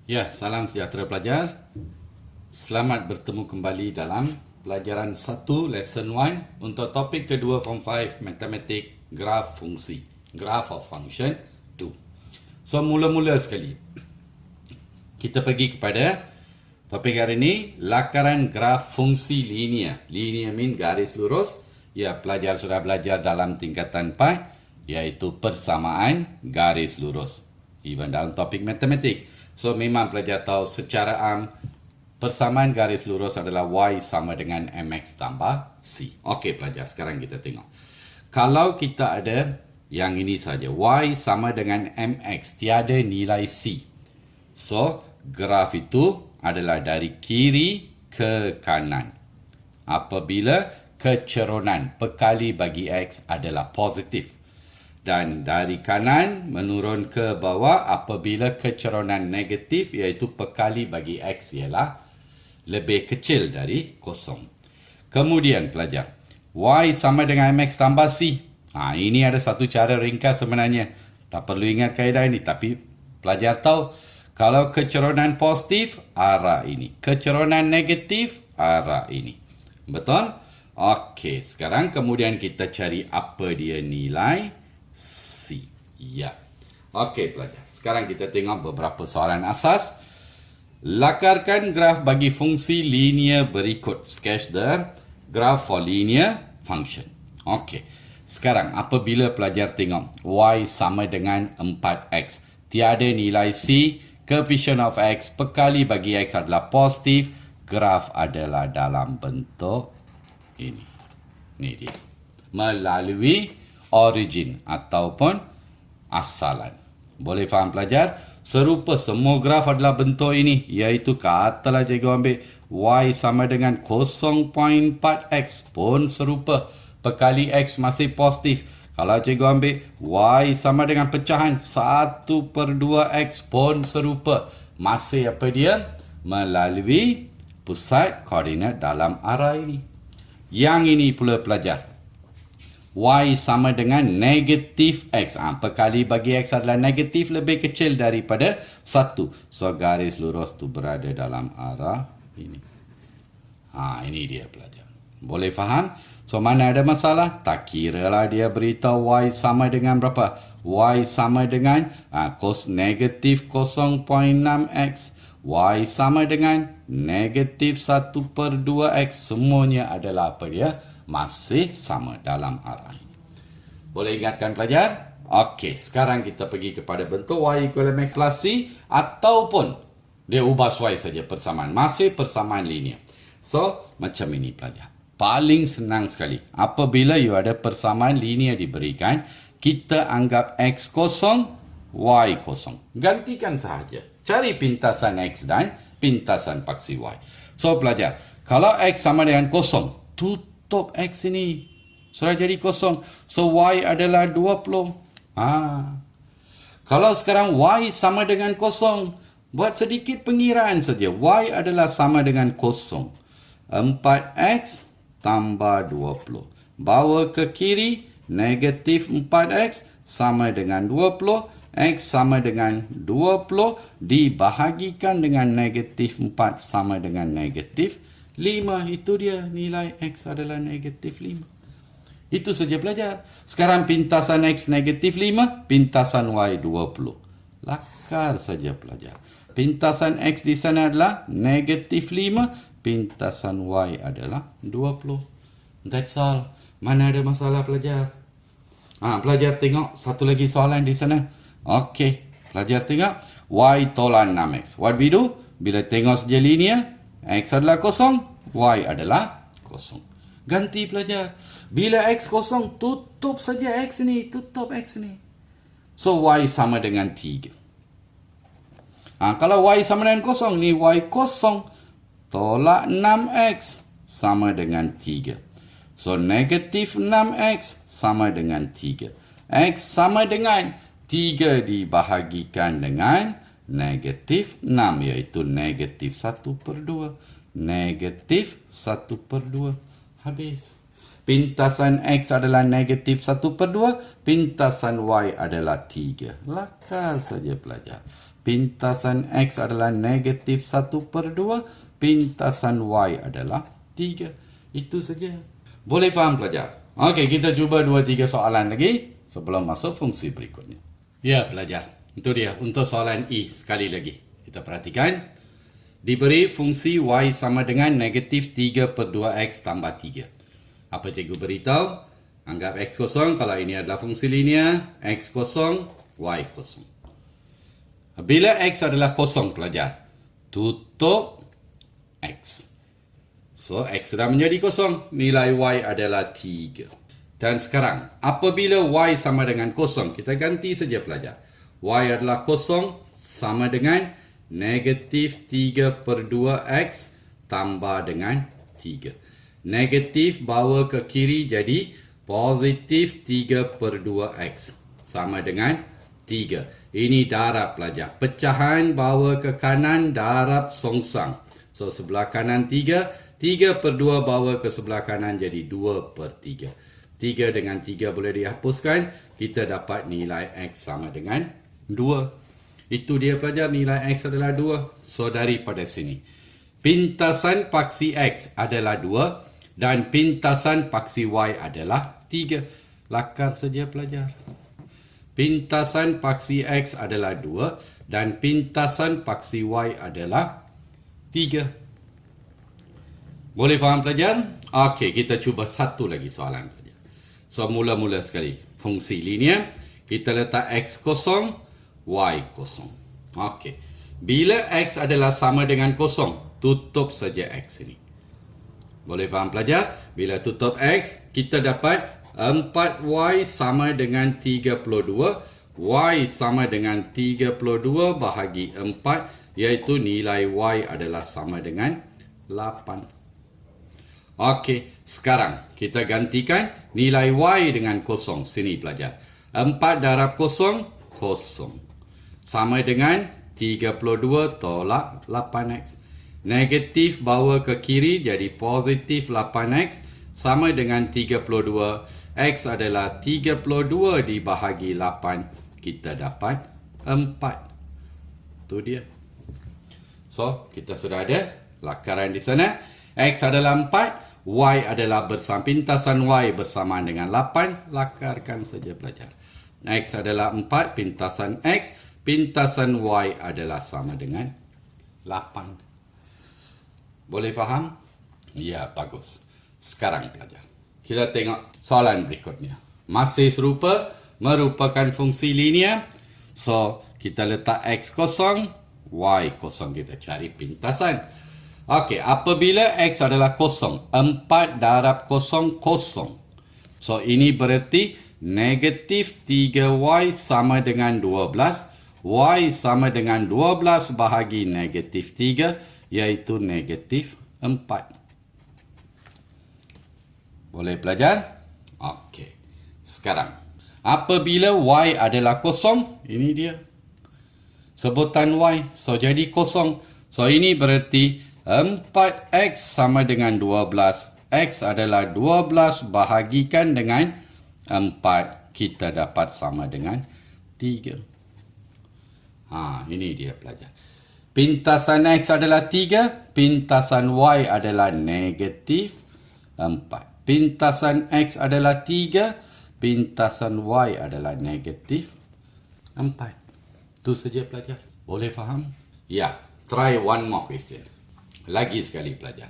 Ya, salam sejahtera pelajar. Selamat bertemu kembali dalam pelajaran 1 lesson 1 untuk topik kedua form 5 matematik graf fungsi, graph of function 2. So mula-mula sekali kita pergi kepada topik hari ini, lakaran graf fungsi linear. Linear mean garis lurus. Ya, pelajar sudah belajar dalam tingkatan 4 iaitu persamaan garis lurus. Even dalam topik matematik. So memang pelajar tahu secara persamaan garis lurus adalah Y sama dengan MX tambah C. Okey pelajar, sekarang kita tengok. Kalau kita ada yang ini saja, Y sama dengan MX, tiada nilai C. So, graf itu adalah dari kiri ke kanan. Apabila keceronan pekali bagi X adalah positif. Dan dari kanan menurun ke bawah apabila keceronan negatif iaitu pekali bagi X ialah lebih kecil dari kosong. Kemudian pelajar, Y sama dengan MX tambah C. Ini ada satu cara ringkas sebenarnya. Tak perlu ingat kaedah ini, tapi pelajar tahu kalau keceronan positif, arah ini. Keceronan negatif, arah ini. Betul? Okey, sekarang kemudian kita cari apa dia nilai C. Ya. Okey pelajar. Sekarang kita tengok beberapa soalan asas. Lakarkan graf bagi fungsi linear berikut. Sketch the graph for linear function. Okey. Sekarang apabila pelajar tengok Y sama dengan 4X. Tiada nilai C. Coefficient of X pekali bagi X adalah positif. Graf adalah dalam bentuk ini. Ini dia. Melalui origin ataupun asalan. Boleh faham pelajar? Serupa semua graf adalah bentuk ini, iaitu ke atas lah cikgu ambil Y sama dengan 0.4X pun serupa. Pekali X masih positif. Kalau cikgu ambil Y sama dengan pecahan 1/2X pun serupa. Masih apa dia? Melalui pusat koordinat dalam arah ini. Yang ini pula pelajar. Y sama dengan negatif X. Pekali bagi X adalah negatif lebih kecil daripada 1. So, garis lurus tu berada dalam arah ini. Ini dia pelajar. Boleh faham? So, mana ada masalah? Tak kira lah dia beritahu Y sama dengan berapa. Y sama dengan negatif 0.6X. Y sama dengan negatif 1/2X. Semuanya adalah apa dia? Masih sama dalam arah ini. Boleh ingatkan pelajar? Okey, sekarang kita pergi kepada bentuk Y equal MX plus C ataupun dia ubah Y saja persamaan. Masih persamaan linear. So, macam ini pelajar. Paling senang sekali. Apabila you ada persamaan linear diberikan, kita anggap X kosong, Y kosong. Gantikan sahaja. Cari pintasan X dan pintasan paksi Y. So, pelajar, kalau X sama dengan kosong, tutup X ini. Sudah jadi kosong. So, Y adalah 20. Kalau sekarang Y sama dengan kosong, buat sedikit pengiraan saja. Y adalah sama dengan kosong. 4X tambah 20. Bawa ke kiri, negatif 4X sama dengan 20. X sama dengan 20 dibahagikan dengan negatif 4 sama dengan negatif 5. Itu dia nilai X adalah negatif 5. Itu saja pelajar. Sekarang pintasan X negatif 5, pintasan Y 20. Lakar saja pelajar. Pintasan X di sana adalah negatif 5, pintasan Y adalah 20. That's all. Mana ada masalah pelajar? Pelajar tengok satu lagi soalan di sana. Okey, pelajar tengok Y tolak 6X. What we do? Bila tengok saja linear, X adalah kosong, Y adalah kosong. Ganti pelajar. Bila X kosong, tutup saja X ni. Tutup X ni. So, Y sama dengan 3. Kalau Y sama dengan kosong, ni Y kosong. Tolak 6X sama dengan 3. So, negatif 6X sama dengan 3. X sama dengan 3 dibahagikan dengan negatif 6, iaitu negatif 1/2. Negatif 1/2. Habis. Pintasan X adalah negatif 1/2. Pintasan Y adalah 3. Lakar saja pelajar. pintasan X adalah negatif 1/2, pintasan Y adalah 3. Itu saja. Boleh faham pelajar? Okey, kita cuba 2-3 soalan lagi sebelum masuk fungsi berikutnya. Ya, pelajar. Itu dia untuk soalan E sekali lagi. Kita perhatikan. Diberi fungsi Y sama dengan negatif 3/2X tambah 3. Apa cikgu beritahu? Anggap X kosong kalau ini adalah fungsi linear. X kosong, Y kosong. Bila X adalah kosong, pelajar, tutup X. So, X sudah menjadi kosong. Nilai Y adalah 3. Dan sekarang, apabila Y sama dengan kosong, kita ganti saja, pelajar. Y adalah kosong sama dengan negatif 3/2X tambah dengan 3. Negatif bawa ke kiri jadi positif 3/2X sama dengan 3. Ini darab, pelajar. Pecahan bawa ke kanan, darab songsang. So, sebelah kanan 3. 3/2 bawa ke sebelah kanan jadi 2/3. 3 dengan 3 boleh dihapuskan. Kita dapat nilai X sama dengan 2. Itu dia, pelajar, nilai X adalah 2. So, daripada sini, pintasan paksi X adalah 2 dan pintasan paksi Y adalah 3. Lakar saja, pelajar. Pintasan paksi X adalah 2 dan pintasan paksi Y adalah 3. Boleh faham, pelajar? Okey, kita cuba satu lagi soalan, pelajar. So, mula-mula sekali. Fungsi linear, kita letak X kosong, Y kosong. Okey. Bila X adalah sama dengan kosong, tutup saja X ini. Boleh faham, pelajar? Bila tutup X, kita dapat 4Y sama dengan 32. Y sama dengan 32 bahagi 4, iaitu nilai Y adalah sama dengan 8. Okey, sekarang kita gantikan nilai Y dengan kosong. Sini, pelajar. 4 darab kosong, kosong. Sama dengan 32 tolak 8X. Negatif bawa ke kiri jadi positif 8X sama dengan 32. X adalah 32 dibahagi 8. Kita dapat 4. Itu dia. So, kita sudah ada lakaran di sana. X adalah 4. Y adalah pintasan Y bersamaan dengan 8. Lakarkan saja, pelajar. X adalah 4, pintasan X. Pintasan Y adalah sama dengan 8. Boleh faham? Ya, bagus. Sekarang, pelajar, kita tengok soalan berikutnya. Masih serupa, merupakan fungsi linear. So, kita letak X kosong, Y kosong. Kita cari pintasan. Okey, apabila X adalah kosong, 4 darab kosong, kosong. So, ini berarti negatif 3Y sama dengan 12. Y sama dengan 12 bahagi negatif 3, iaitu negatif 4. Boleh, pelajar? Okey. Sekarang, apabila Y adalah kosong, ini dia. Sebutan Y. So, jadi kosong. So, ini berarti 4X sama dengan 12. X adalah 12 bahagikan dengan 4. Kita dapat sama dengan 3. Ini dia, pelajar. Pintasan X adalah 3. Pintasan Y adalah negatif 4. Pintasan X adalah 3. Pintasan Y adalah negatif 4. Itu saja, pelajar. Boleh faham? Ya. Try one more question. Lagi sekali, pelajar.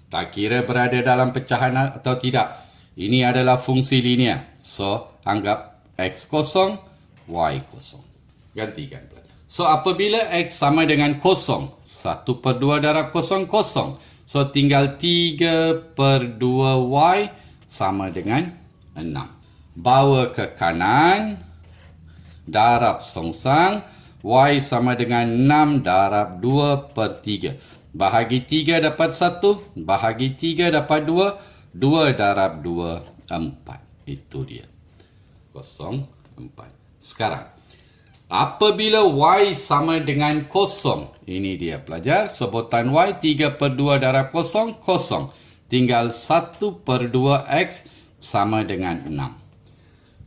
Tak kira berada dalam pecahan atau tidak. Ini adalah fungsi linear. So, anggap X kosong, Y kosong. Gantikan, pelajar. So, apabila X sama dengan kosong, 1/2 darab kosong, kosong. So, tinggal 3/2Y sama dengan 6. Bawa ke kanan, darab songsang. Y sama dengan 6 darab 2/3. Bahagi 3 dapat 1. Bahagi 3 dapat 2. 2 darab 2, 4. Itu dia. 0, 4. Sekarang, apabila Y sama dengan kosong, ini dia, pelajar. Sebutan Y 3/2 darab kosong, kosong. Tinggal 1/2X sama dengan 6.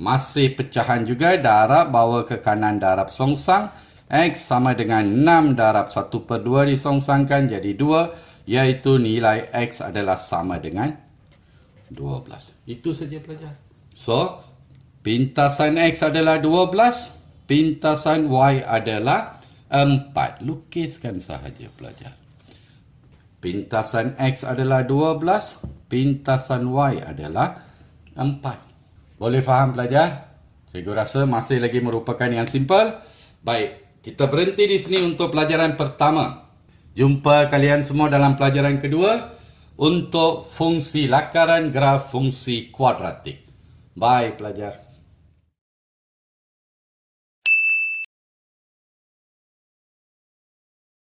Masih pecahan juga, darab bawa ke kanan, darab songsang. X sama dengan 6 darab 1/2 disongsangkan jadi 2, iaitu nilai X adalah sama dengan 12. Itu saja pelajar. So, pintasan X adalah 12, pintasan Y adalah 4. Lukiskan sahaja pelajar. Pintasan X adalah 12, pintasan Y adalah 4. Boleh faham pelajar? Cikgu rasa masih lagi merupakan yang simple. Baik, kita berhenti di sini untuk pelajaran pertama. Jumpa kalian semua dalam pelajaran kedua untuk fungsi lakaran graf fungsi kuadratik. Bye pelajar.